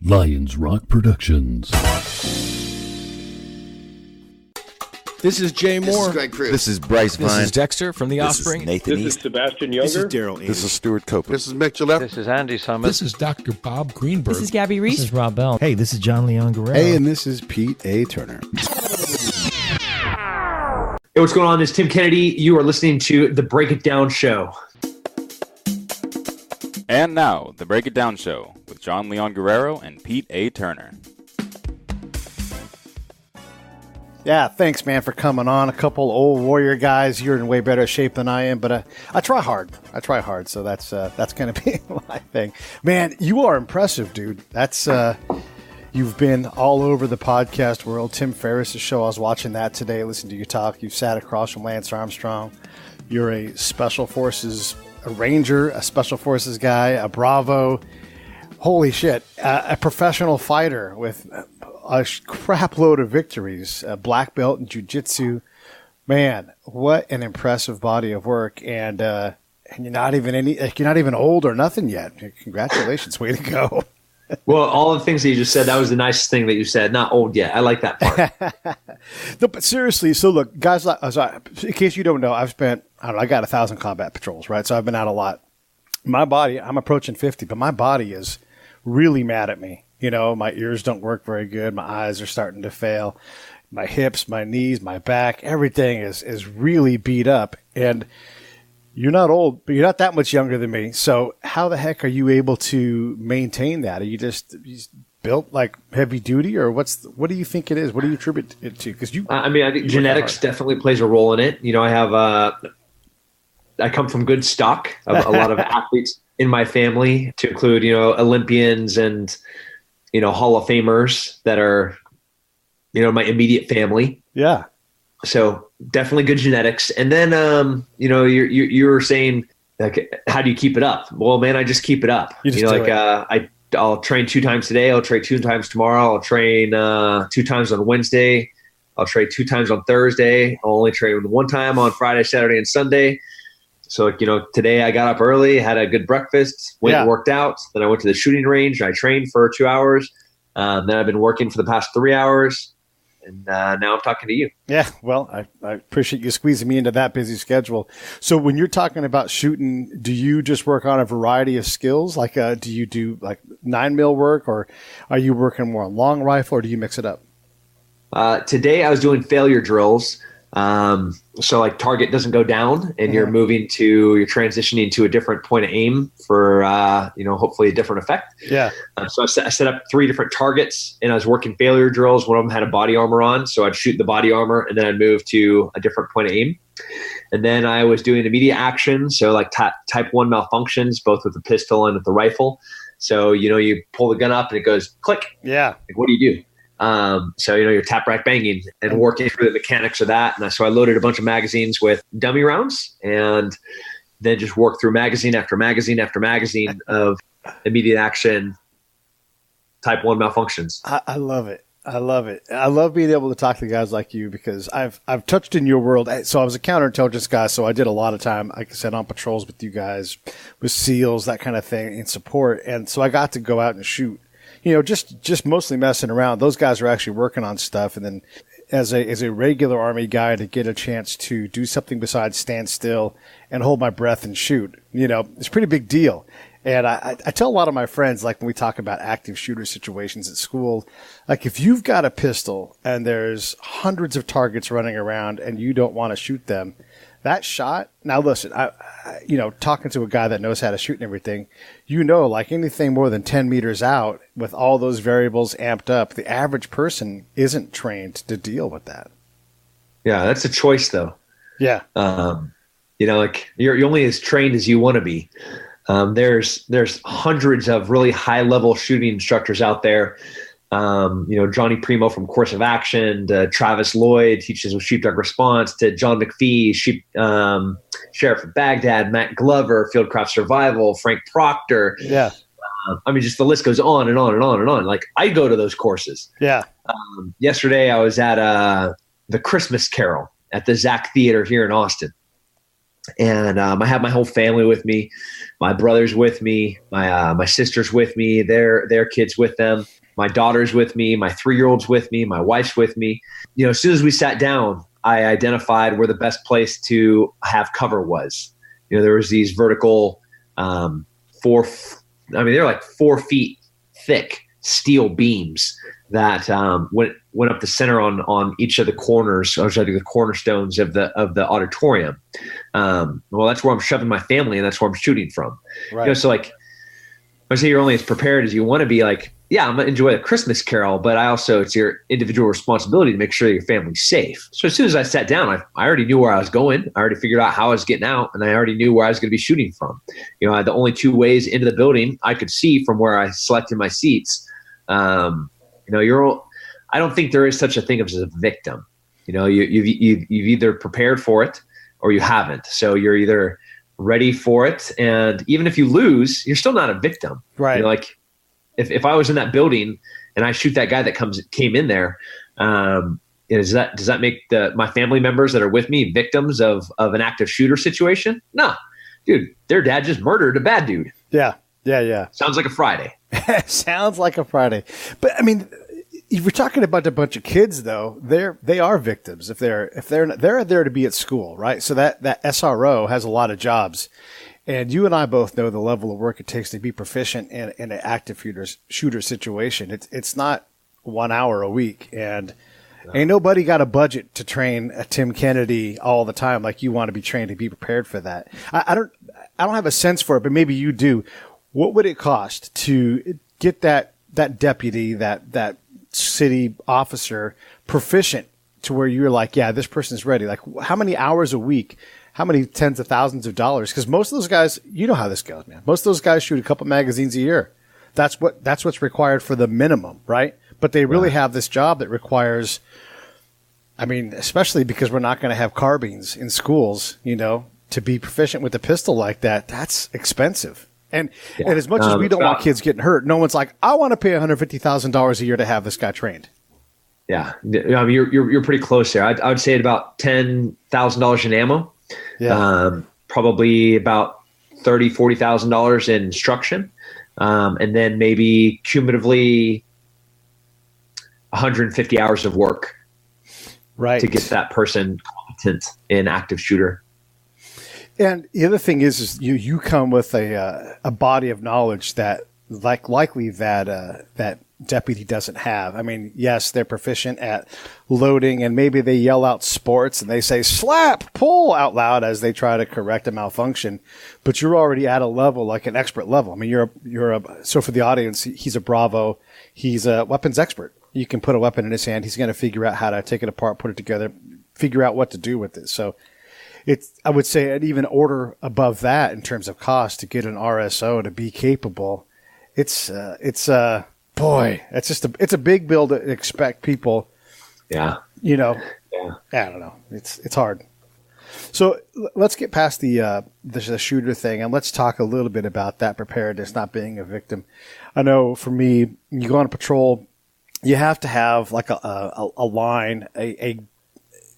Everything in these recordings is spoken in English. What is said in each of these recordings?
Lions Rock Productions. This is Jay Moore. This is Greg Cruz. This is Bryce Vine. This is Dexter from The Offspring. This is Nathan This is Sebastian Younger. This is Darryl. This is Stuart Copeland. This is Mick Gillette. This is Andy Summit. This is Dr. Bob Greenberg. This is Gabby Reese. This is Rob Bell. Hey, this is John Leon Guerrero. Hey, and this is Pete A. Turner. Hey, what's going on? This is Tim Kennedy. You are listening to The Break It Down Show. And now, The Break It Down Show with John Leon Guerrero and Pete A. Turner. Yeah, thanks, man, for coming on. A couple old Warrior guys. You're in way better shape than I am, but I try hard. So that's going to be my thing. Man, you are impressive, dude. That's you've been all over the podcast world. Tim Ferriss's show, I was watching that today, listening to you talk. You've sat across from Lance Armstrong. You're a Special Forces, a Ranger, a Special Forces guy, a Bravo. Holy shit, a professional fighter with a crap load of victories, a black belt in jiu-jitsu. Man, what an impressive body of work. And you're not even old or nothing yet. Congratulations. Way to go. Well, all the things that you just said, that was the nicest thing that you said. Not old yet. I like that part. No, but seriously, so look, guys, in case you don't know, I got 1,000 combat patrols, right? So I've been out a lot. My body, I'm approaching 50, but my body is really mad at me. You know, my ears don't work very good. My eyes are starting to fail. My hips, my knees, my back, everything is really beat up. And you're not old, but you're not that much younger than me. So how the heck are you able to maintain that? Are you just built like heavy duty, or what do you think it is? What do you attribute it to? Because I think genetics definitely plays a role in it. You know, I come from good stock of a lot of athletes in my family, to include, Olympians and, Hall of Famers that are, my immediate family. Yeah. So definitely good genetics. And then, you were saying, like, how do you keep it up? Well, man, I just keep it up. I'll train 2 times today. I'll train 2 times tomorrow. I'll train 2 times on Wednesday. I'll train 2 times on Thursday. I'll only train 1 time on Friday, Saturday, and Sunday. So, today I got up early, had a good breakfast, went and worked out. Then I went to the shooting range. I trained for 2 hours. Then I've been working for the past 3 hours. And now I'm talking to you. Yeah, well, I appreciate you squeezing me into that busy schedule. So when you're talking about shooting, do you just work on a variety of skills? Like, do you do like 9mm work, or are you working more on long rifle, or do you mix it up? Today I was doing failure drills. So like target doesn't go down, and you're transitioning to a different point of aim for, hopefully a different effect. Yeah. So I set up 3 different targets, and I was working failure drills. One of them had a body armor on. So I'd shoot the body armor, and then I'd move to a different point of aim. And then I was doing immediate action. So like type 1 malfunctions, both with the pistol and with the rifle. So, you pull the gun up and it goes click. Yeah. Like, what do you do? So, you're tap rack banging and working through the mechanics of that. And so I loaded a bunch of magazines with dummy rounds, and then just worked through magazine after magazine after magazine of immediate action type 1 malfunctions. I love it. I love it. I love being able to talk to guys like you, because I've touched in your world. So I was a counterintelligence guy, so I did a lot of time, like I said, on patrols with you guys, with SEALs, that kind of thing, in support. And so I got to go out and shoot. Just mostly messing around. Those guys are actually working on stuff. And then as a regular Army guy, to get a chance to do something besides stand still and hold my breath and shoot, it's a pretty big deal. And I tell a lot of my friends, like when we talk about active shooter situations at school, like if you've got a pistol and there's hundreds of targets running around and you don't want to shoot them, that shot. Now listen, I talking to a guy that knows how to shoot and everything, like anything more than 10 meters out with all those variables amped up, the average person isn't trained to deal with that. Yeah, that's a choice though. Yeah. Like you're only as trained as you want to be. There's hundreds of really high level shooting instructors out there. Johnny Primo from Course of Action, to Travis Lloyd teaches with Sheepdog Response, to John McPhee, Sheriff of Baghdad, Matt Glover, Fieldcraft Survival, Frank Proctor. Yeah. Just the list goes on and on and on and on. Like, I go to those courses. Yeah. Yesterday I was at the Christmas Carol at the Zach Theater here in Austin. And I have my whole family with me, my brother's with me, my sister's with me, their kids with them, my daughter's with me, my 3-year-old's with me, my wife's with me. As soon as we sat down, I identified where the best place to have cover was. There was these vertical they're like 4 feet thick steel beams that went up the center on each of the corners, or the cornerstones of the auditorium. Well, that's where I'm shoving my family, and that's where I'm shooting from. Right. So like, I say you're only as prepared as you want to be. Like, yeah, I'm gonna enjoy a Christmas Carol, but it's your individual responsibility to make sure your family's safe. So as soon as I sat down, I already knew where I was going. I already figured out how I was getting out, and I already knew where I was going to be shooting from. I had the only 2 ways into the building I could see from where I selected my seats. I don't think there is such a thing as a victim. You've either prepared for it or you haven't. So you're either ready for it, and even if you lose, you're still not a victim. Right. Like if I was in that building and I shoot that guy that came in there, does that make my family members that are with me victims of an active shooter situation? No, dude, their dad just murdered a bad dude. Yeah. Sounds like a Friday. Sounds like a Friday. But I mean, if we're talking about a bunch of kids, though, they are victims if they're there to be at school, right? So that SRO has a lot of jobs, and you and I both know the level of work it takes to be proficient in an active shooter situation. It's not 1 hour a week, and ain't nobody got a budget to train a Tim Kennedy all the time like you want to be trained to be prepared for that. I don't have a sense for it, but maybe you do. What would it cost to get that deputy, that city officer proficient to where you're like, yeah, this person's ready? Like, how many hours a week? How many tens of thousands of dollars? Because most of those guys, you know how this goes, man. Most of those guys shoot a couple magazines a year. That's what's required for the minimum, right? But they really have this job that requires, I mean, especially because we're not going to have carbines in schools, to be proficient with a pistol like that, that's expensive. And as much as we don't want kids getting hurt, no one's like, I want to pay $150,000 a year to have this guy trained. Yeah, I mean, you're pretty close there. I would say at about $10,000 in ammo. Yeah. Probably about $30,000-$40,000 in instruction, and then maybe cumulatively 150 hours of work, right, to get that person competent in active shooter. And the other thing is you come with a body of knowledge that likely that deputy doesn't have. I mean, yes, they're proficient at loading, and maybe they yell out sports and they say slap, pull out loud as they try to correct a malfunction. But you're already at a level, like an expert level. I mean, so for the audience, he's a Bravo. He's a weapons expert. You can put a weapon in his hand. He's going to figure out how to take it apart, put it together, figure out what to do with it. So I would say an even order above that in terms of cost to get an RSO to be capable. It's a big bill to expect people. Yeah. I don't know. It's hard. So let's get past the shooter thing, and let's talk a little bit about that preparedness, not being a victim. I know for me, you go on a patrol, you have to have like a line,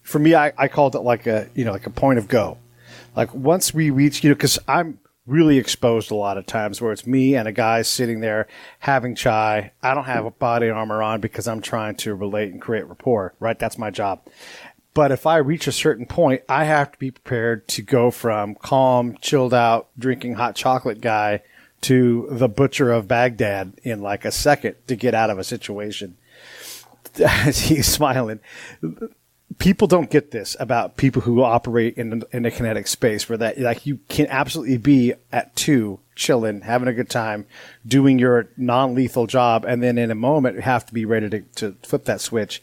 for me, I called it like a point of go. Like once we reach, because I'm really exposed a lot of times where it's me and a guy sitting there having chai. I don't have a body armor on because I'm trying to relate and create rapport, right? That's my job. But if I reach a certain point, I have to be prepared to go from calm, chilled out, drinking hot chocolate guy to the butcher of Baghdad in like a second to get out of a situation. He's smiling. People don't get this about people who operate in a kinetic space, where that like you can absolutely be at 2 chilling, having a good time, doing your non-lethal job, and then in a moment you have to be ready to flip that switch.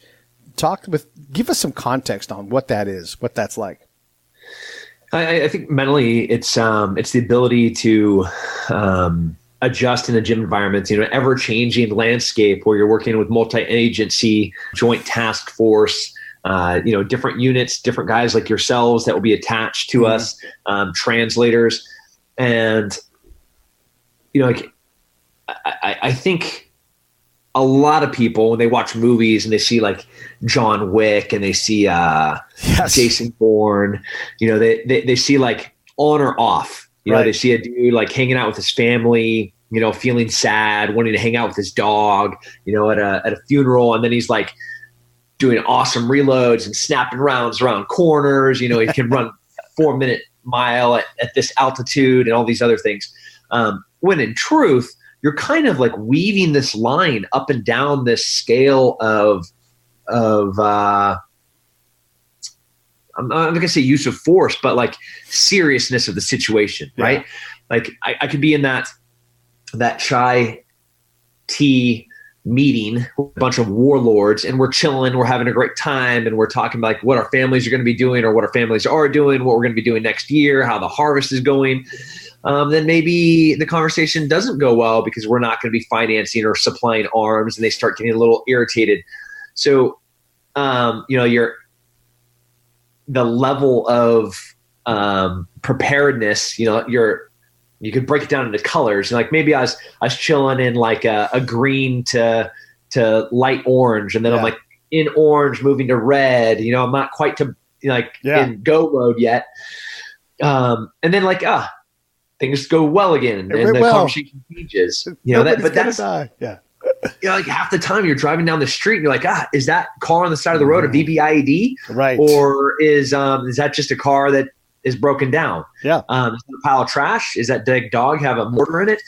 Give us some context on what that is, what that's like. I think mentally it's the ability to adjust in a gym environment, ever changing landscape where you're working with multi-agency, joint task force, different units, different guys like yourselves that will be attached to us, translators. And, I think a lot of people, when they watch movies and they see like John Wick and they see Jason Bourne, they see like on or off. You know, they see a dude like hanging out with his family, you know, feeling sad, wanting to hang out with his dog, you know, at a funeral. And then he's like doing awesome reloads and snapping rounds around corners. You know, he can run 4-minute mile at this altitude and all these other things. When in truth, you're kind of like weaving this line up and down this scale of I'm not going to say use of force, but like seriousness of the situation, right? Like I could be in that chai tea meeting with a bunch of warlords, and we're chilling, we're having a great time, and we're talking about like what our families are going to be doing or what our families are doing, what we're going to be doing next year, how the harvest is going. Then maybe the conversation doesn't go well because we're not going to be financing or supplying arms, and they start getting a little irritated. So, you know, the level of preparedness, you know, you could break it down into colors. And like maybe I was chilling in like a green to light orange, and then I'm like in orange moving to red. You know, I'm not quite to in go mode yet. And then like things go well again, and the conversation changes. You know, but that's you know, like half the time you're driving down the street and you're like, is that car on the side of the road a VBIED? Right. Or is that just a car that is broken down? Yeah. Is that a pile of trash? Is that dead dog have a mortar in it?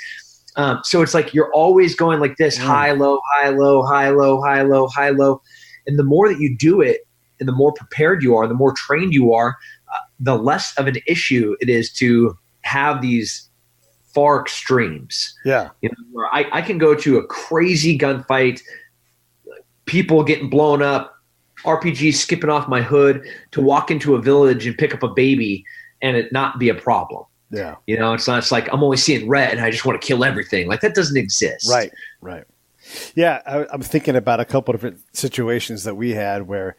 So it's like you're always going like this, high, low, high, low, high, low, high, low, high, low. And the more that you do it and the more prepared you are, the more trained you are, the less of an issue it is to have these far extremes. Yeah. You know, where I can go to a crazy gunfight, people getting blown up, RPGs skipping off my hood, to walk into a village and pick up a baby and it not be a problem. Yeah. You know, it's like I'm only seeing red and I just want to kill everything. Like that doesn't exist. Right. Right. Yeah. I'm thinking about a couple of different situations that we had where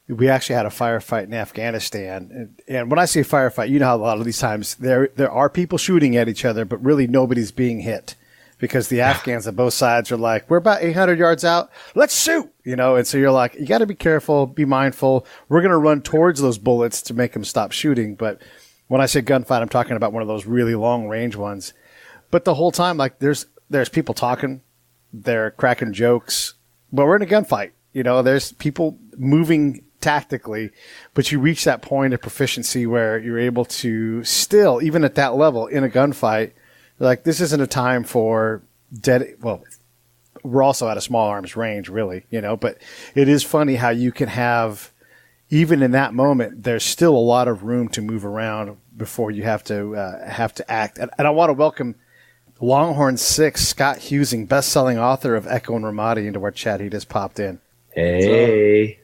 we actually had a firefight in Afghanistan. And when I say firefight, you know how a lot of these times there are people shooting at each other, but really nobody's being hit because the Afghans on both sides are like, we're about 800 yards out. Let's shoot, you know? And so you're like, you got to be careful, be mindful. We're going to run towards those bullets to make them stop shooting. But when I say gunfight, I'm talking about one of those really long range ones. But the whole time, like there's people talking, they're cracking jokes, but we're in a gunfight. You know, there's people moving tactically, but you reach that point of proficiency where you're able to still, even at that level in a gunfight, like this isn't a time for we're also at a small arms range really, you know, but it is funny how you can have, even in that moment, there's still a lot of room to move around before you have to act. And I want to welcome Longhorn 6, Scott Husing, best-selling author of Echo and Ramadi, into our chat. He just popped in. Hey.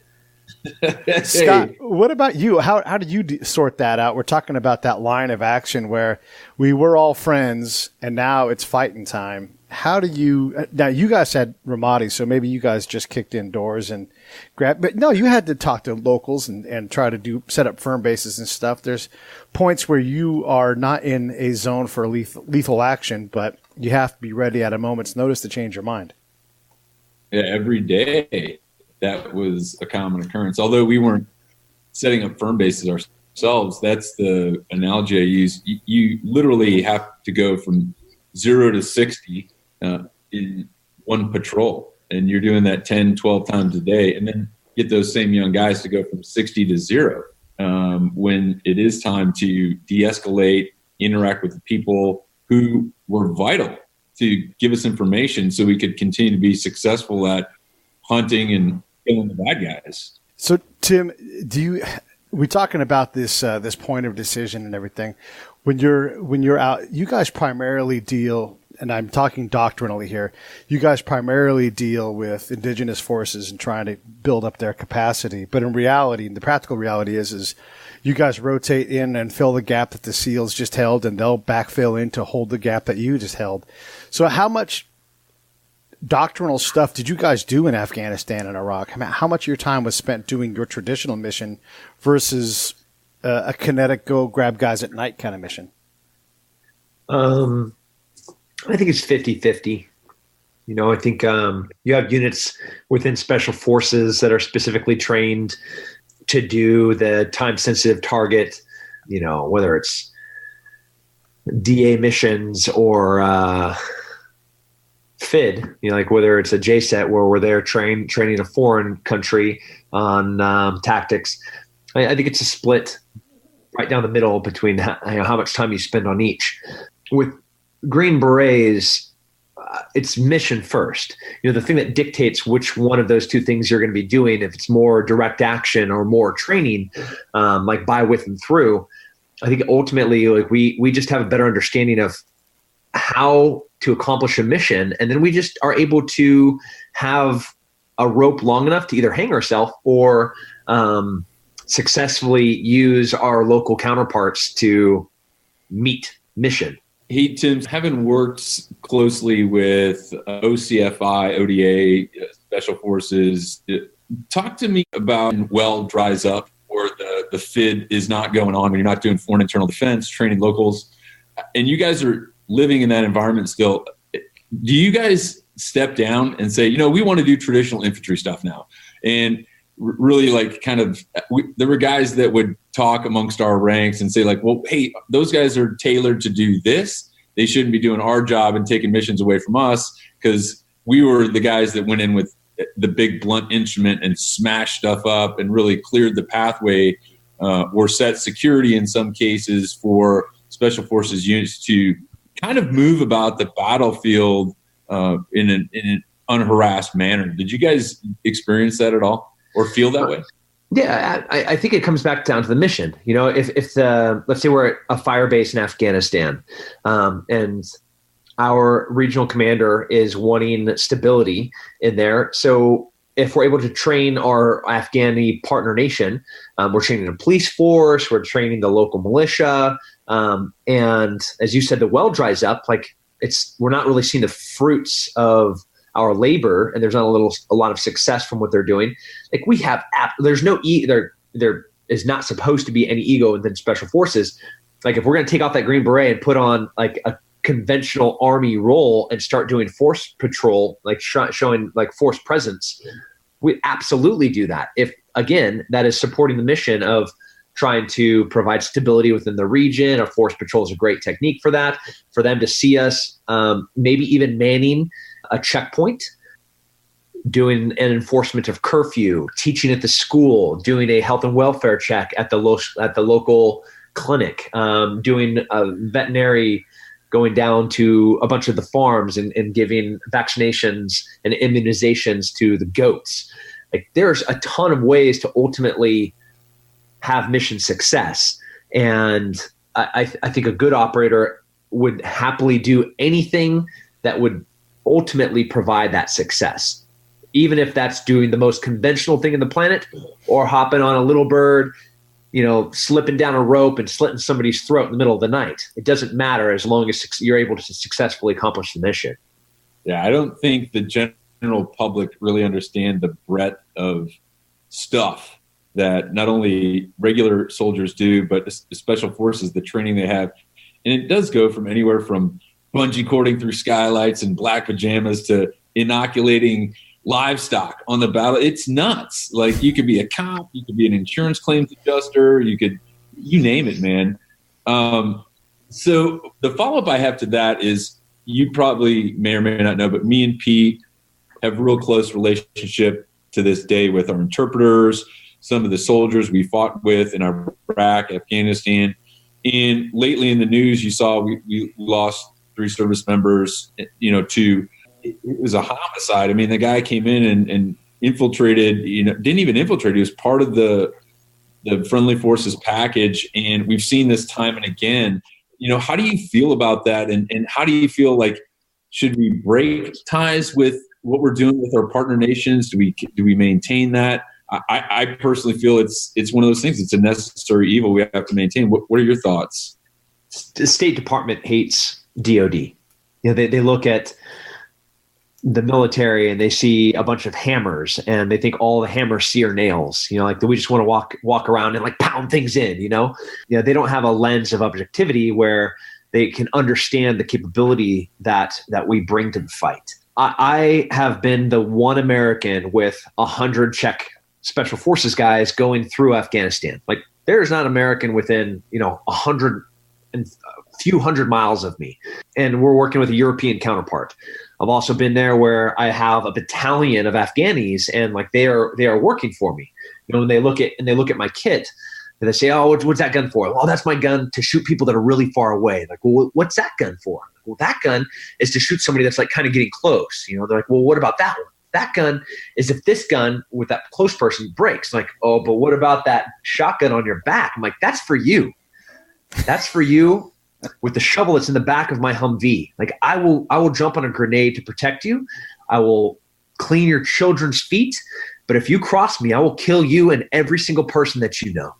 Scott, what about you? How did you sort that out? We're talking about that line of action where we were all friends and now it's fighting time. How do you – now you guys had Ramadi, so maybe you guys just kicked indoors and grabbed – but no, you had to talk to locals and try to set up firm bases and stuff. There's points where you are not in a zone for lethal action, but you have to be ready at a moment's notice to change your mind. Yeah, every day. That was a common occurrence. Although we weren't setting up firm bases ourselves, that's the analogy I use. You literally have to go from 0 to 60 in one patrol. And you're doing that 10, 12 times a day. And then get those same young guys to go from 60 to 0 when it is time to de-escalate, interact with the people who were vital to give us information so we could continue to be successful at hunting and killing the bad guys. So, Tim, we're talking about this point of decision and everything. When you're out, you guys primarily deal, and I'm talking doctrinally here, you guys primarily deal with indigenous forces and trying to build up their capacity. But in reality, the practical reality is you guys rotate in and fill the gap that the SEALs just held, and they'll backfill in to hold the gap that you just held. So how much doctrinal stuff did you guys do in Afghanistan and Iraq? How much of your time was spent doing your traditional mission versus a kinetic go grab guys at night kind of mission? I think it's 50-50. You know, I think you have units within special forces that are specifically trained to do the time sensitive target, you know, whether it's DA missions or FID, like whether it's a JSET where we're there training a foreign country on tactics. I think it's a split right down the middle between how much time you spend on each. With Green Berets, it's mission first. The thing that dictates which one of those two things you're going to be doing, if it's more direct action or more training, like by, with, and through. I think ultimately, like we just have a better understanding of how to accomplish a mission, and then we just are able to have a rope long enough to either hang ourselves or successfully use our local counterparts to meet mission. Hey, Tim, having worked closely with OCFI, ODA, Special Forces, talk to me about when well dries up or the FID is not going on, when you're not doing foreign internal defense, training locals, and you guys are living in that environment still. Do you guys step down and say, we want to do traditional infantry stuff now? And really there were guys that would talk amongst our ranks and say like, well, hey, those guys are tailored to do this. They shouldn't be doing our job and taking missions away from us, because we were the guys that went in with the big blunt instrument and smashed stuff up and really cleared the pathway or set security in some cases for Special Forces units to kind of move about the battlefield in an unharassed manner. Did you guys experience that at all or feel that way? Yeah, I think it comes back down to the mission. If let's say we're at a fire base in Afghanistan, and our regional commander is wanting stability in there. So if we're able to train our Afghani partner nation, we're training a police force, we're training the local militia, and as you said, the well dries up. We're not really seeing the fruits of our labor, and there's not a lot of success from what they're doing. We have, there's no there is not supposed to be any ego within Special Forces. If we're going to take off that Green Beret and put on a conventional Army role and start doing force patrol, showing force presence, we absolutely do that. If again, that is supporting the mission of trying to provide stability within the region. A force patrol is a great technique for that, for them to see us, maybe even manning a checkpoint, doing an enforcement of curfew, teaching at the school, doing a health and welfare check at the local clinic, doing a veterinary, going down to a bunch of the farms and giving vaccinations and immunizations to the goats. There's a ton of ways to ultimately have mission success. And I think a good operator would happily do anything that would ultimately provide that success, even if that's doing the most conventional thing in the planet or hopping on a little bird, slipping down a rope and slitting somebody's throat in the middle of the night. It doesn't matter as long as you're able to successfully accomplish the mission. Yeah, I don't think the general public really understand the breadth of stuff that not only regular soldiers do, but the Special Forces, the training they have. And it does go from anywhere from bungee cording through skylights and black pajamas to inoculating livestock on the battle. It's nuts. You could be a cop, you could be an insurance claims adjuster, you name it, man. So the follow-up I have to that is, you probably may or may not know, but me and Pete have a real close relationship to this day with our interpreters, some of the soldiers we fought with in Iraq, Afghanistan. And lately in the news, you saw we lost 3 service members, to, it was a homicide. I mean, the guy came in and infiltrated, didn't even infiltrate. He was part of the friendly forces package. And we've seen this time and again. How do you feel about that? And how do you feel should we break ties with what we're doing with our partner nations? Do we maintain that? I personally feel it's one of those things. It's a necessary evil we have to maintain. What are your thoughts? The State Department hates DOD. They look at the military and they see a bunch of hammers and they think all the hammers see are nails. We just want to walk around and pound things in. They don't have a lens of objectivity where they can understand the capability that we bring to the fight. I have been the one American with 100 Czech Special Forces guys going through Afghanistan. There is not American within 100 a few hundred miles of me, and we're working with a European counterpart. I've also been there where I have a battalion of Afghanis, and like they are working for me. When they look at my kit, and they say, "Oh, what's that gun for?" "Well, that's my gun to shoot people that are really far away." Like, "Well, what's that gun for?" "Well, that gun is to shoot somebody that's like kind of getting close." They're like, "Well, what about that one?" "That gun is if this gun with that close person breaks." Like, "Oh, but what about that shotgun on your back?" I'm like, "That's for you. That's for you with the shovel that's in the back of my Humvee. Like, I will jump on a grenade to protect you. I will clean your children's feet. But if you cross me, I will kill you and every single person that you know."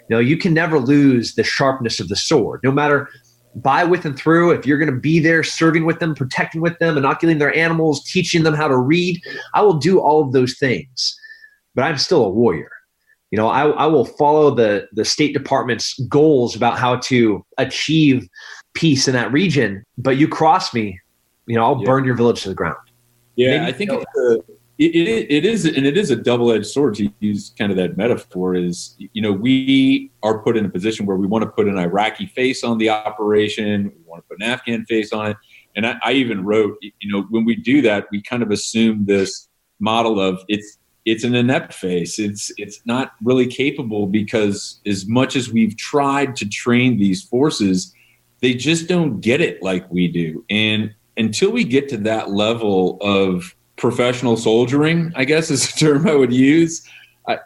You can never lose the sharpness of the sword, no matter by, with, and through. If you're going to be there serving with them, protecting with them, inoculating their animals, teaching them how to read, I will do all of those things. But I'm still a warrior. I will follow the State Department's goals about how to achieve peace in that region. But you cross me, I'll burn your village to the ground. Yeah, I think it is a double-edged sword, to use kind of that metaphor. Is we are put in a position where we want to put an Iraqi face on the operation, we want to put an Afghan face on it, and I even wrote, when we do that, we kind of assume this model of it's an inept face. It's not really capable, because as much as we've tried to train these forces, they just don't get it like we do. And until we get to that level of professional soldiering, I guess is a term I would use.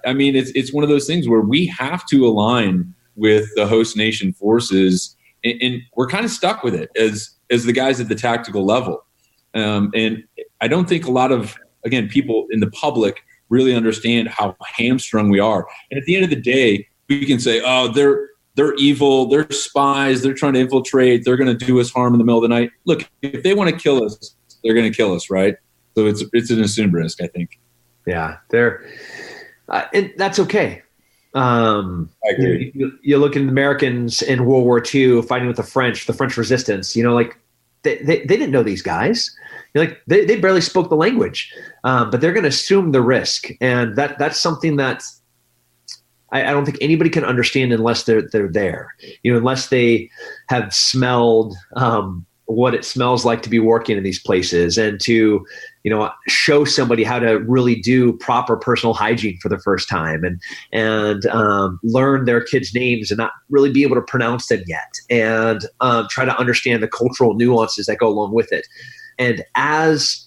I mean, it's one of those things where we have to align with the host nation forces, and we're kind of stuck with it as the guys at the tactical level. And I don't think a lot of, again, people in the public really understand how hamstrung we are. And at the end of the day, we can say, "Oh, they're evil, they're spies, they're trying to infiltrate, they're going to do us harm in the middle of the night." Look, if they want to kill us, they're going to kill us, right? So it's an assumed risk, I think. Yeah, and that's okay. I agree. You look at the Americans in World War II fighting with the French resistance. Like they didn't know these guys. Like they barely spoke the language, but they're going to assume the risk, and that's something that I don't think anybody can understand unless they're there. Unless they have smelled what it smells like to be working in these places, and to show somebody how to really do proper personal hygiene for the first time, and learn their kids' names and not really be able to pronounce them yet, and try to understand the cultural nuances that go along with it. And as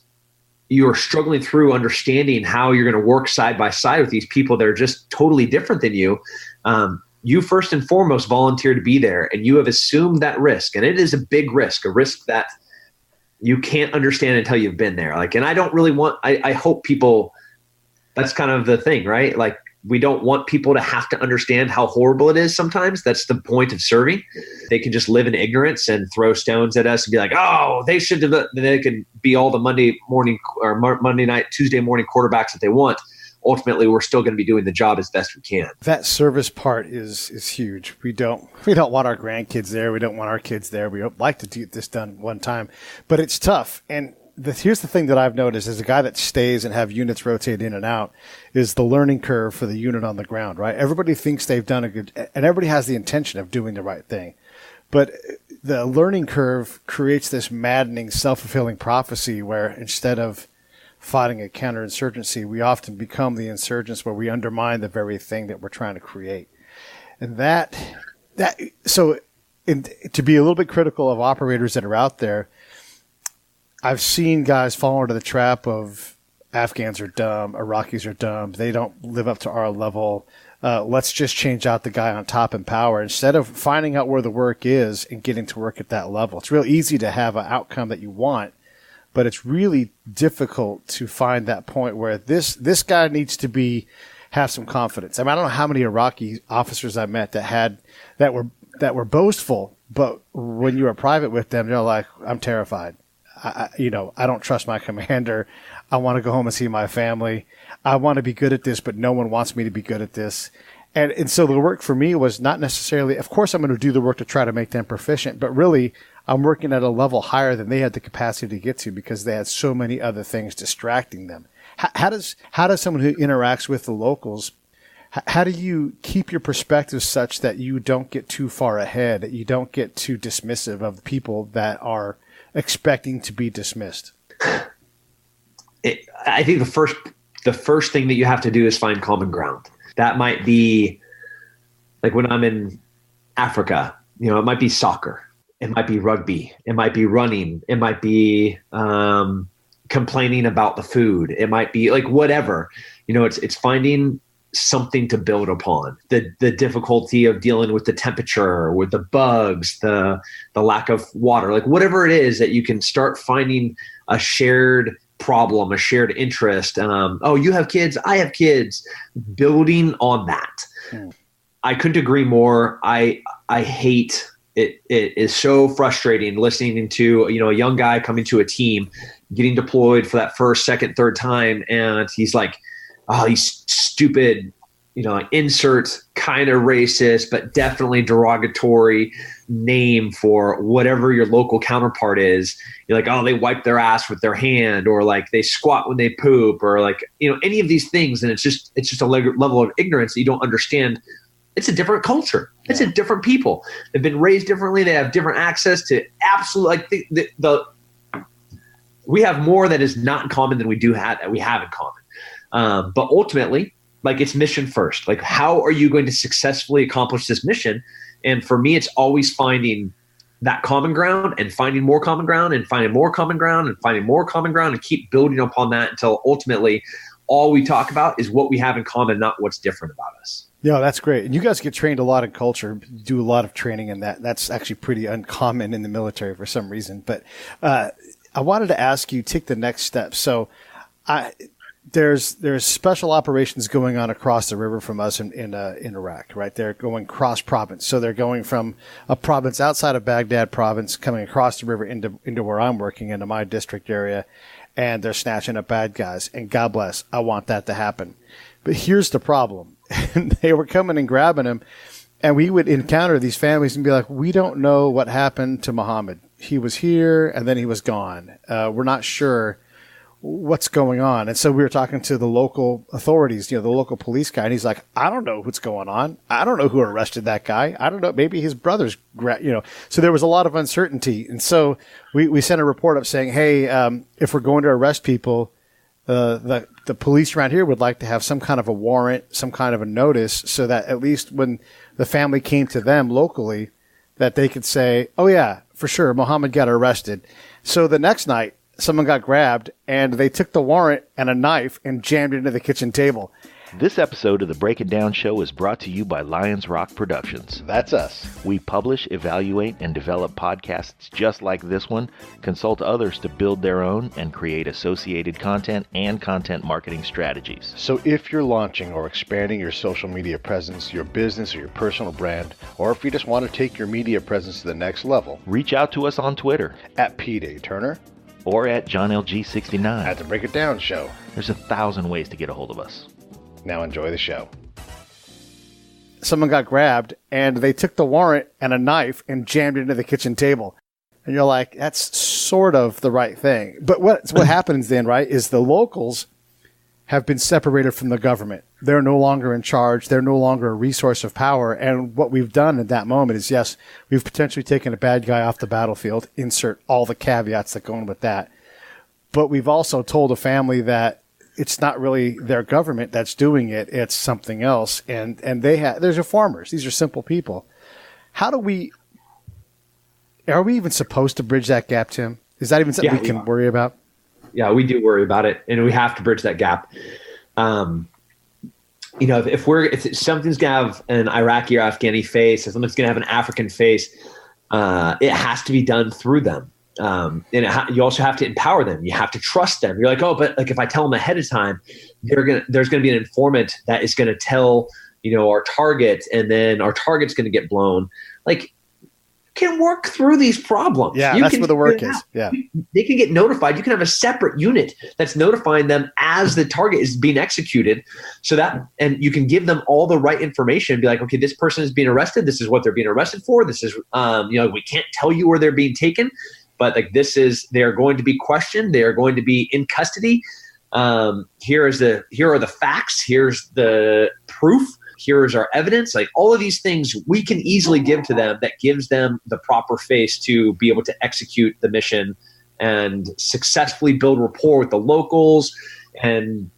you're struggling through understanding how you're going to work side by side with these people that are just totally different than you, you first and foremost volunteer to be there, and you have assumed that risk. And it is a big risk, a risk that you can't understand until you've been there. And I don't really I hope people, that's kind of the thing, right? Like, we don't want people to have to understand how horrible it is sometimes. That's the point of serving. They can just live in ignorance and throw stones at us and be like, "Oh, they should have," they can be all the Monday morning or Monday night, Tuesday morning quarterbacks that they want. Ultimately, we're still going to be doing the job as best we can. That service part is huge. We don't want our grandkids there. We don't want our kids there. We don't like to get this done one time, but it's tough. And here's the thing that I've noticed as a guy that stays and have units rotate in and out is the learning curve for the unit on the ground, right? Everybody thinks they've done a good, and everybody has the intention of doing the right thing. But the learning curve creates this maddening self-fulfilling prophecy where instead of fighting a counterinsurgency, we often become the insurgents where we undermine the very thing that we're trying to create. And so to be a little bit critical of operators that are out there, I've seen guys fall into the trap of Afghans are dumb, Iraqis are dumb, they don't live up to our level. Let's just change out the guy on top in power instead of finding out where the work is and getting to work at that level. It's real easy to have an outcome that you want, but it's really difficult to find that point where this guy needs to have some confidence. I mean, I don't know how many Iraqi officers I met that were boastful, but when you were private with them, they're like, "I'm terrified. I don't trust my commander. I want to go home and see my family. I want to be good at this, but no one wants me to be good at this." And so the work for me was not necessarily, of course, I'm going to do the work to try to make them proficient, but really I'm working at a level higher than they had the capacity to get to because they had so many other things distracting them. How does someone who interacts with the locals, How do you keep your perspective such that you don't get too far ahead, that you don't get too dismissive of the people that are expecting to be dismissed? I think the first thing that you have to do is find common ground. That might be like when I'm in Africa, it might be soccer, it might be rugby, it might be running, it might be complaining about the food, it might be like whatever. It's finding something to build upon. The difficulty of dealing with the temperature, with the bugs, the lack of water, like whatever it is that you can start finding a shared problem, a shared interest. You have kids, I have kids, building on that. I couldn't agree more. I hate it. It is so frustrating listening to, a young guy coming to a team, getting deployed for that first, second, third time. And he's like, oh, he's stupid, insert kind of racist, but definitely derogatory name for whatever your local counterpart is. You're like, oh, they wipe their ass with their hand, or like they squat when they poop, or like, any of these things. And it's just a level of ignorance that you don't understand. It's a different culture. It's a different people. They've been raised differently. They have different access to absolute, we have more that is not in common than we have in common. But ultimately, like, it's mission first. Like, how are you going to successfully accomplish this mission? And for me, it's always finding that common ground and finding more common ground and finding more common ground and finding more common ground and keep building upon that until ultimately all we talk about is what we have in common, not what's different about us. Yeah, that's great. And you guys get trained a lot in culture, do a lot of training in that. That's actually pretty uncommon in the military for some reason. But I wanted to ask you, take the next step. So there's special operations going on across the river from us in Iraq, right? They're going cross province. So they're going from a province outside of Baghdad province, coming across the river into where I'm working, into my district area, and they're snatching up bad guys. And God bless, I want that to happen. But here's the problem. They were coming and grabbing him, and we would encounter these families and be like, we don't know what happened to Muhammad. He was here, and then he was gone. We're not sure what's going on. And so we were talking to the local authorities, the local police guy, and he's like, I don't know what's going on. I don't know who arrested that guy. I don't know. Maybe his brother's, So there was a lot of uncertainty. And so we sent a report up saying, hey, if we're going to arrest people, the police around here would like to have some kind of a warrant, some kind of a notice, so that at least when the family came to them locally, that they could say, oh yeah, for sure, Muhammad got arrested. So the next night, someone got grabbed, and they took the warrant and a knife and jammed it into the kitchen table. This episode of the Break It Down Show is brought to you by Lions Rock Productions. That's us. We publish, evaluate, and develop podcasts just like this one, consult others to build their own, and create associated content and content marketing strategies. So if you're launching or expanding your social media presence, your business or your personal brand, or if you just want to take your media presence to the next level, reach out to us on Twitter at Pete A. Turner or at JohnLG69 at the Break It Down Show. There's 1,000 ways to get a hold of us. Now enjoy the show. Someone got grabbed, and they took the warrant and a knife and jammed it into the kitchen table. And you're like, that's sort of the right thing. But what happens then, right, is the locals have been separated from the government. They're no longer in charge. They're no longer a resource of power. And what we've done at that moment is, yes, we've potentially taken a bad guy off the battlefield, insert all the caveats that go in with that. But we've also told a family that it's not really their government that's doing it. It's something else. And these are farmers. These are simple people. Are we even supposed to bridge that gap, Tim? Is that even something we can worry about? Yeah, we do worry about it, and we have to bridge that gap. If something's going to have an Iraqi or Afghani face, if something's going to have an African face, it has to be done through them. You also have to empower them. You have to trust them. You're like, oh, but like if I tell them ahead of time, there's going to be an informant that is going to tell, our target, and then our target's going to get blown. Like, can work through these problems. Yeah, that's where the work is. Yeah. They can get notified. You can have a separate unit that's notifying them as the target is being executed, and you can give them all the right information and be like, okay, this person is being arrested. This is what they're being arrested for. This is, we can't tell you where they're being taken, but like they're going to be questioned. They are going to be in custody. Here are the facts. Here's the proof. Here is our evidence. Like all of these things we can easily give to them that gives them the proper face to be able to execute the mission and successfully build rapport with the locals and,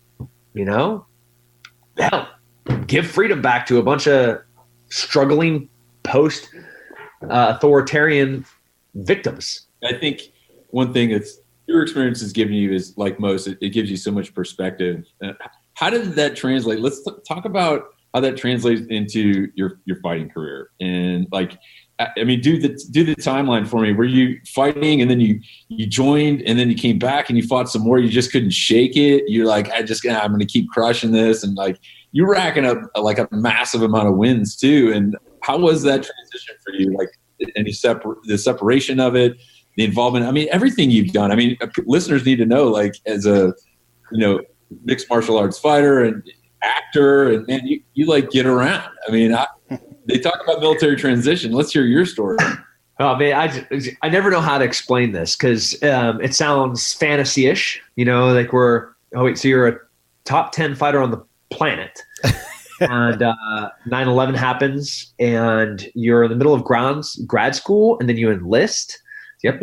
give freedom back to a bunch of struggling post-authoritarian victims. I think one thing that's your experience is giving you is like most, it gives you so much perspective. How did that translate? Let's talk about how that translates into your fighting career. And like, I mean, do the timeline for me. Were you fighting and then you joined and then you came back and you fought some more? You just couldn't shake it. You're like, I'm going to keep crushing this. And like, you're racking up like a massive amount of wins too. And how was that transition for you? Like the separation of it, the involvement. I mean, everything you've done. I mean, listeners need to know, like, as a mixed martial arts fighter and actor, and man, you like get around. I mean, they talk about military transition. Let's hear your story. Oh man, I never know how to explain this because it sounds fantasy-ish. Like so you're a top 10 fighter on the planet, and 9/11 happens, and you're in the middle of grad school, and then you enlist. Yep,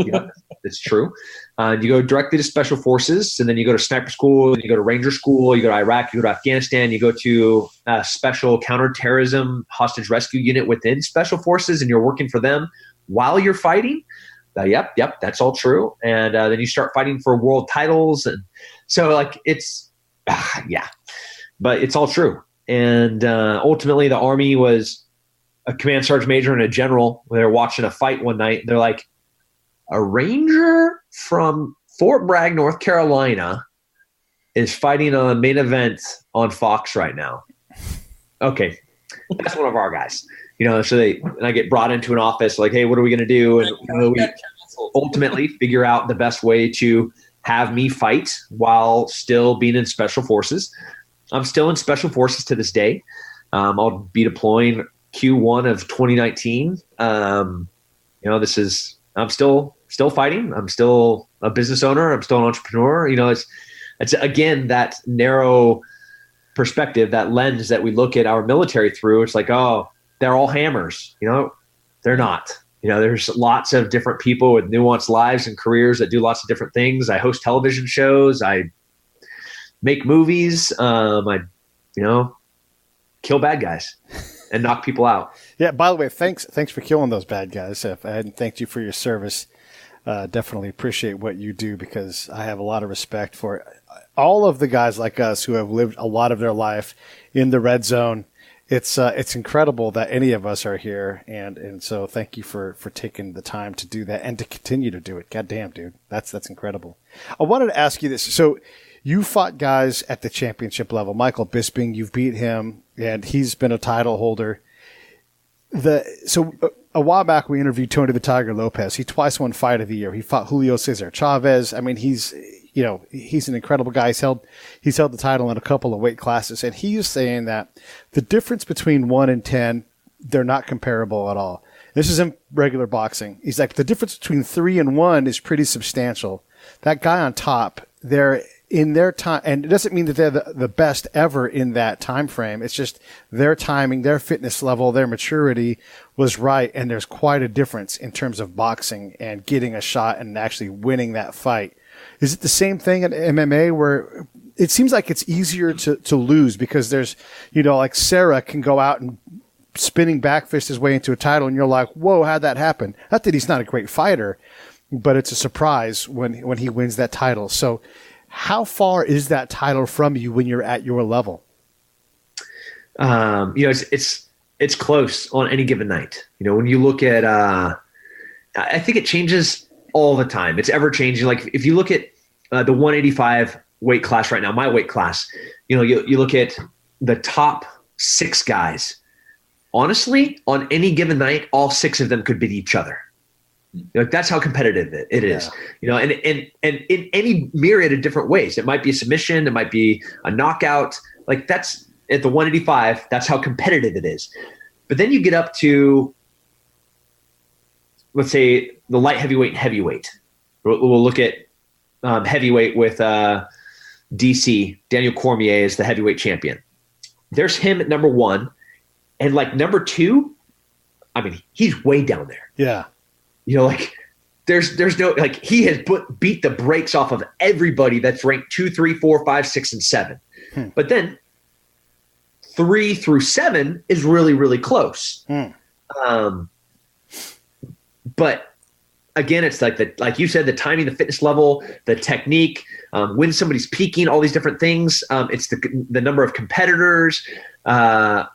that's true. You go directly to special forces, and then you go to sniper school, and you go to ranger school, you go to Iraq, you go to Afghanistan, you go to a special counterterrorism hostage rescue unit within special forces, and you're working for them while you're fighting. Yep, that's all true. And then you start fighting for world titles, and so like it's but it's all true. And ultimately, the Army was a command sergeant major and a general. They were watching a fight one night. They're like, a ranger from Fort Bragg, North Carolina, is fighting on a main event on Fox right now. Okay, that's one of our guys. So I get brought into an office like, hey, what are we going to do? And we ultimately figure out the best way to have me fight while still being in special forces. I'm still in special forces to this day. I'll be deploying Q1 of 2019. I'm still fighting. I'm still a business owner. I'm still an entrepreneur. It's again, that narrow perspective, that lens that we look at our military through. It's like, oh, they're all hammers. They're not. There's lots of different people with nuanced lives and careers that do lots of different things. I host television shows. I make movies. I kill bad guys and knock people out. Yeah, by the way, thanks for killing those bad guys. If I hadn't thanked you for your service, definitely appreciate what you do, because I have a lot of respect for all of the guys like us who have lived a lot of their life in the red zone. It's incredible that any of us are here, and so thank you for taking the time to do that and to continue to do it. God damn, dude, that's incredible. I wanted to ask you this. So you fought guys at the championship level. Michael Bisping, you've beat him, and he's been a title holder. So a while back, we interviewed Tony the Tiger Lopez. He twice won Fight of the Year. He fought Julio Cesar Chavez. I mean, he's an incredible guy. He's held the title in a couple of weight classes, and he is saying that the difference between 1 and 10, they're not comparable at all. This is in regular boxing. He's like, the difference between 3 and 1 is pretty substantial. That guy on top, they're in their time, and it doesn't mean that they're the best ever in that time frame. It's just their timing, their fitness level, their maturity was right, and there's quite a difference in terms of boxing and getting a shot and actually winning that fight. Is it the same thing in MMA where it seems like it's easier to lose because there's, like Sarah can go out and spinning back fist his way into a title, and you're like, whoa, how'd that happen? Not that he's not a great fighter, but it's a surprise when he wins that title. So how far is that title from you when you're at your level? It's close on any given night. When you look at, I think it changes all the time. It's ever changing. Like if you look at the 185 weight class right now, my weight class, you look at the top 6 guys. Honestly, on any given night, all 6 of them could beat each other. That's how competitive it is, and in any myriad of different ways. It might be a submission, it might be a knockout. Like that's at the 185. That's how competitive it is. But then you get up to, let's say, the light heavyweight and heavyweight. We'll look at heavyweight with DC, Daniel Cormier, is the heavyweight champion. There's him at number 1. And like number 2, I mean, he's way down there. Yeah. You know, like there's no, like he has beat the brakes off of everybody that's ranked 2, 3, 4, 5, 6, and 7. But then 3 through 7 is really, really close. But again, it's like you said, the timing, the fitness level, the technique, when somebody's peaking, all these different things. It's the number of competitors, and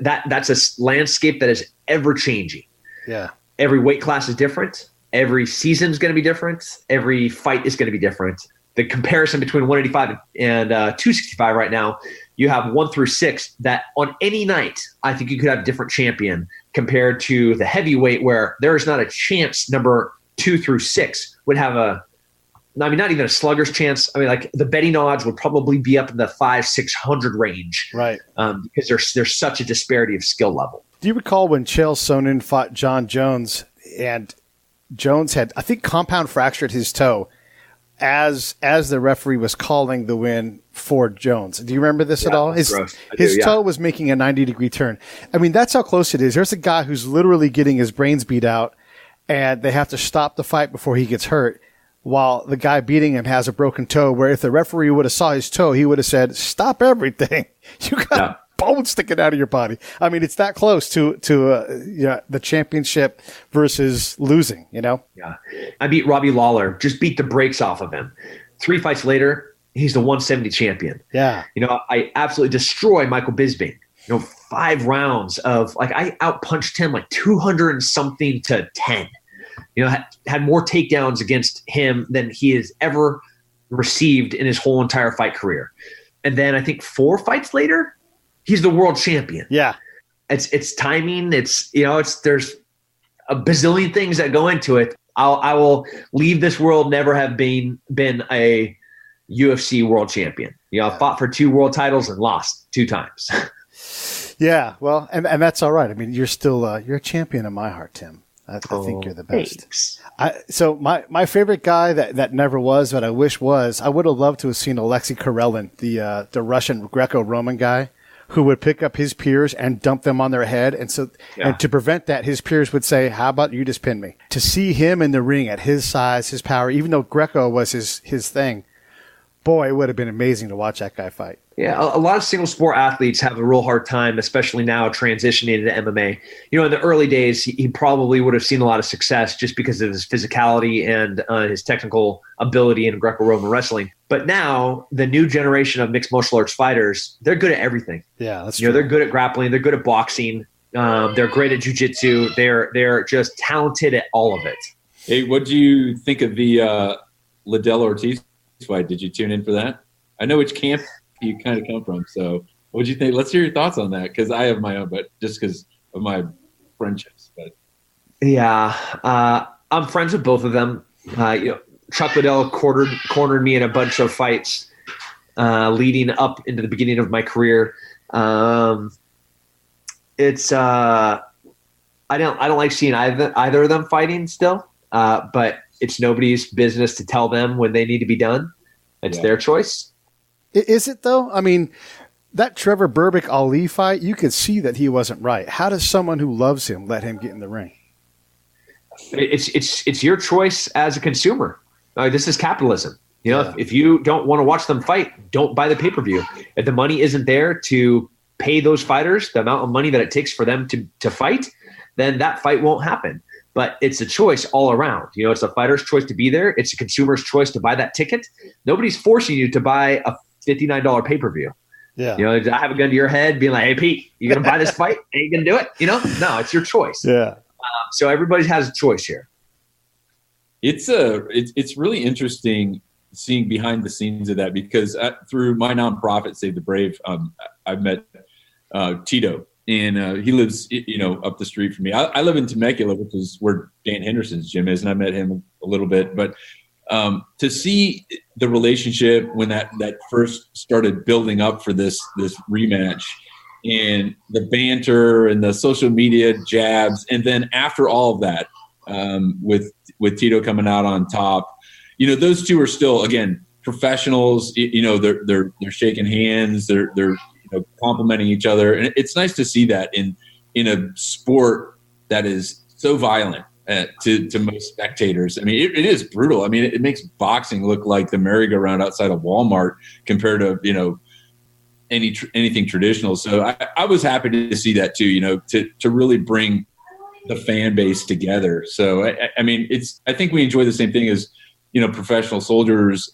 that's a landscape that is ever changing. Yeah, every weight class is different. Every season is going to be different. Every fight is going to be different. The comparison between 185 and 265 right now, you have 1 through 6 that on any night, I think you could have a different champion compared to the heavyweight where there is not a chance number 2 through 6 would have not even a slugger's chance. I mean, like the betting odds would probably be up in the 500-600 range. Right. Because there's such a disparity of skill level. Do you recall when Chael Sonnen fought John Jones and Jones had, I think, compound fractured his toe as the referee was calling the win for Jones? Do you remember this at all? His toe was making a 90-degree turn. I mean, that's how close it is. There's a guy who's literally getting his brains beat out, and they have to stop the fight before he gets hurt, while the guy beating him has a broken toe, where if the referee would have saw his toe, he would have said, stop everything. You got a bone sticking out of your body. I mean, it's that close to the championship versus losing, you know? Yeah. I beat Robbie Lawler, just beat the brakes off of him. 3 fights later, he's the 170 champion. Yeah. You know, I absolutely destroyed Michael Bisping. You know, 5 rounds of, like, I outpunched him like 200 and something to 10. You know, had more takedowns against him than he has ever received in his whole entire fight career. And then I think 4 fights later, he's the world champion. Yeah. It's timing. It's, you know, there's a bazillion things that go into it. I will leave this world never have been a UFC world champion. You know, I fought for 2 world titles and lost 2 times. Yeah. Well, and that's all right. I mean, you're still, you're a champion in my heart, Tim. I think you're the best. So my favorite guy that never was, but I wish was, I would have loved to have seen Alexei Karelin, the Russian Greco-Roman guy who would pick up his peers and dump them on their head. And so, and to prevent that, his peers would say, how about you just pin me? To see him in the ring at his size, his power, even though Greco was his thing, boy, it would have been amazing to watch that guy fight. Yeah, a lot of single sport athletes have a real hard time, especially now transitioning into MMA. You know, in the early days, he probably would have seen a lot of success just because of his physicality and his technical ability in Greco-Roman wrestling. But now, the new generation of mixed martial arts fighters, they're good at everything. Yeah, that's true. You know, they're good at grappling. They're good at boxing. They're great at jiu-jitsu. They're just talented at all of it. Hey, what do you think of the Liddell Ortiz fight? Did you tune in for that? I know which camp you kind of come from, so what do you think? Let's hear your thoughts on that, because I have my own, but just because of my friendships. But yeah, I'm friends with both of them. You know, Chuck Liddell cornered me in a bunch of fights leading up into the beginning of my career. It's I don't like seeing either of them fighting still, but it's nobody's business to tell them when they need to be done. It's their choice. Is it though? I mean, that Trevor Berbick Ali fight, you could see that he wasn't right. How does someone who loves him let him get in the ring? It's your choice as a consumer. This is capitalism. You know, if you don't want to watch them fight, don't buy the pay-per-view. If the money isn't there to pay those fighters the amount of money that it takes for them to fight, then that fight won't happen. But it's a choice all around. You know, it's a fighter's choice to be there. It's a consumer's choice to buy that ticket. Nobody's forcing you to buy a $59 pay-per-view. Yeah. You know, I have a gun to your head being like, hey, Pete, you going to buy this fight? Ain't going to do it? You know? No, it's your choice. Yeah. So everybody has a choice here. It's really interesting seeing behind the scenes of that, because through my nonprofit, Save the Brave, I've met Tito, and he lives, you know, up the street from me. I live in Temecula, which is where Dan Henderson's gym is, and I met him a little bit. But to see the relationship when that first started building up for this rematch, and the banter and the social media jabs, and then after all of that, with Tito coming out on top, you know, those two are still, again, professionals, they're shaking hands, they're complimenting each other. And it's nice to see that in a sport that is so violent to most spectators. I mean, it is brutal. I mean, it makes boxing look like the merry-go-round outside of Walmart compared to, anything traditional. So I was happy to see that too, to really bring the fan base together. So, I mean, I think we enjoy the same thing as, professional soldiers,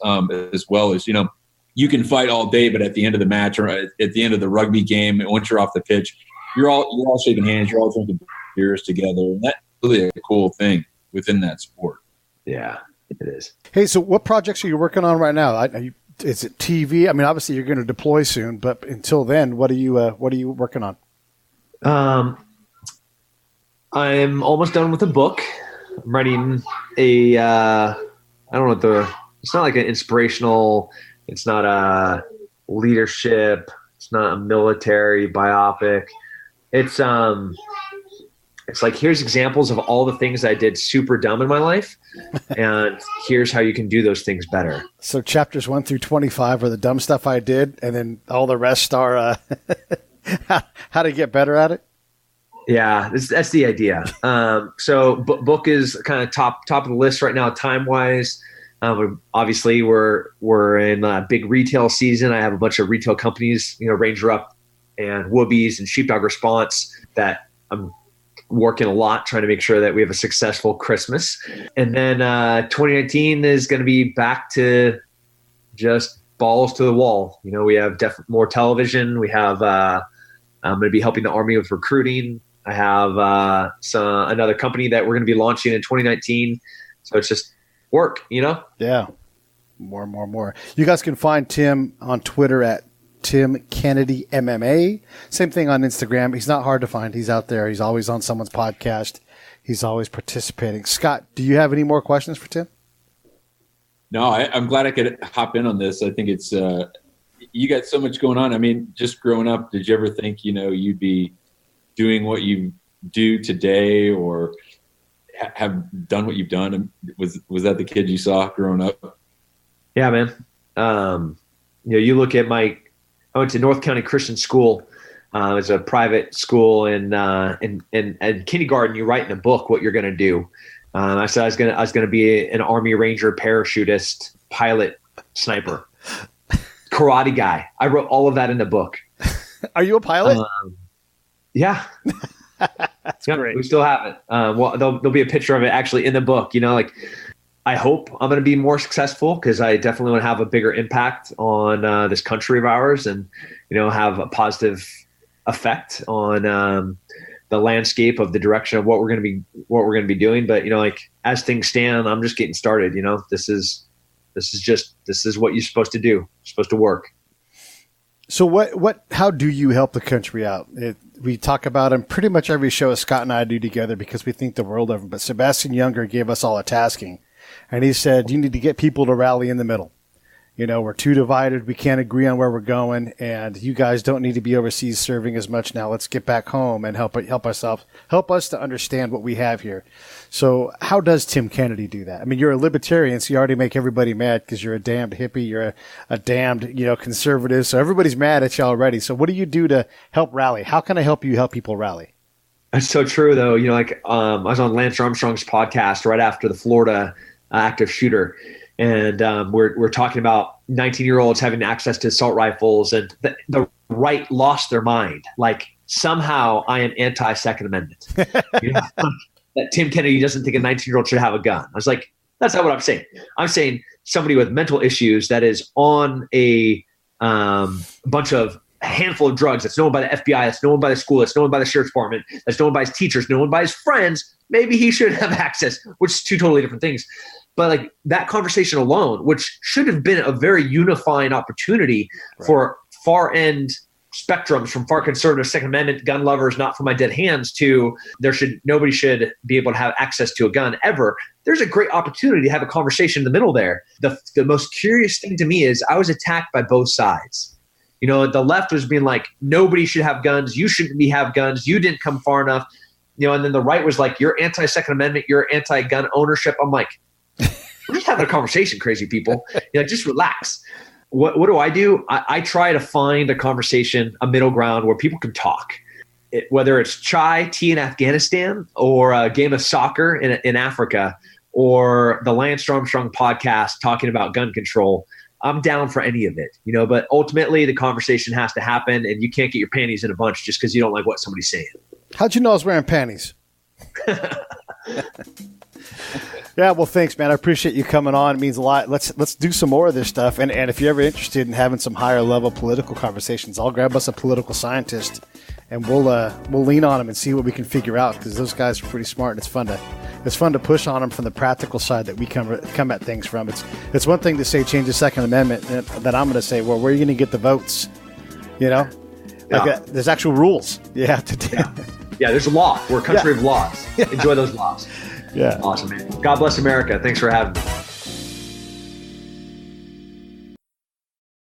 as well as, you can fight all day, but at the end of the match or at the end of the rugby game, once you're off the pitch, you're all shaking hands, you're all drinking beers together. And that's really a cool thing within that sport. Yeah, it is. Hey, so what projects are you working on right now? Is it TV? I mean, obviously you're going to deploy soon, but until then, what are you working on? I'm almost done with a book. I'm writing it's not like an inspirational, it's not a leadership, it's not a military biopic. It's like, here's examples of all the things I did super dumb in my life, and here's how you can do those things better. So chapters 1 through 25 are the dumb stuff I did, and then all the rest are how to get better at it. Yeah, that's the idea. So book is kind of top of the list right now, time wise. Obviously, we're in a big retail season. I have a bunch of retail companies, Ranger Up and Whoobies and Sheepdog Response, that I'm working a lot trying to make sure that we have a successful Christmas. And then 2019 is going to be back to just balls to the wall. We have more television. We have I'm going to be helping the Army with recruiting. I have another company that we're going to be launching in 2019. So it's just work, Yeah. More. You guys can find Tim on Twitter at Tim Kennedy MMA. Same thing on Instagram. He's not hard to find. He's out there. He's always on someone's podcast. He's always participating. Scott, do you have any more questions for Tim? No, I'm glad I could hop in on this. I think it's you got so much going on. I mean, just growing up, did you ever think, you'd be doing what you do today, or have done what you've done? Was that the kid you saw growing up? Yeah, man. You look at I went to North County Christian School. It's a private school, and in kindergarten, you write in a book what you're going to do. I said I was going to be an Army Ranger, parachutist, pilot, sniper, karate guy. I wrote all of that in the book. Are you a pilot? Yeah. That's great. We still have it. Well, there'll be a picture of it actually in the book. I hope I'm going to be more successful, because I definitely want to have a bigger impact on this country of ours, and have a positive effect on the landscape of the direction of what we're going to be doing. But as things stand, I'm just getting started. This is what you're supposed to do. You're supposed to work. So how do you help the country out? We talk about him pretty much every show Scott and I do together, because we think the world of him. But Sebastian Younger gave us all a tasking, and he said, you need to get people to rally in the middle. We're too divided. We can't agree on where we're going, and you guys don't need to be overseas serving as much now. Let's get back home and help us to understand what we have here. So how does Tim Kennedy do that? I mean, you're a libertarian, so you already make everybody mad because you're a damned hippie. You're a damned, conservative. So everybody's mad at you already. So what do you do to help rally? How can I help you help people rally? That's so true, though. I was on Lance Armstrong's podcast right after the Florida active shooter. And we're talking about 19-year-olds having access to assault rifles, and the right lost their mind. Like, somehow I am anti-Second Amendment. That Tim Kennedy doesn't think a 19-year-old should have a gun. I was like, that's not what I'm saying. I'm saying somebody with mental issues that is on a handful of drugs, that's known by the FBI, that's known by the school, that's known by the sheriff's department, that's known by his teachers, known by his friends, maybe he should have access, which is two totally different things. But that conversation alone, which should have been a very unifying opportunity for far end spectrums, from far conservative Second Amendment gun lovers, not for my dead hands, to nobody should be able to have access to a gun ever. There's a great opportunity to have a conversation in the middle there. The most curious thing to me is I was attacked by both sides. The left was being like, nobody should have guns. You shouldn't have guns. You didn't come far enough. And then the right was like, you're anti-Second Amendment. You're anti-gun ownership. I'm like, we're just having a conversation, crazy people. Just relax. What do? I try to find a conversation, a middle ground where people can talk. Whether it's chai tea in Afghanistan or a game of soccer in Africa or the Lance Armstrong podcast talking about gun control, I'm down for any of it, but ultimately the conversation has to happen, and you can't get your panties in a bunch just because you don't like what somebody's saying. How'd you know I was wearing panties? Yeah, well, thanks, man. I appreciate you coming on. It means a lot. Let's do some more of this stuff. And if you're ever interested in having some higher level political conversations, I'll grab us a political scientist, and we'll lean on them and see what we can figure out, because those guys are pretty smart, and it's fun to push on them from the practical side that we come at things from. It's one thing to say change the Second Amendment, and that I'm going to say, well, where are you going to get the votes? There's actual rules you have to do. Yeah, there's a law. We're a country of laws. Enjoy those laws. Yeah. Awesome, man. God bless America. Thanks for having me.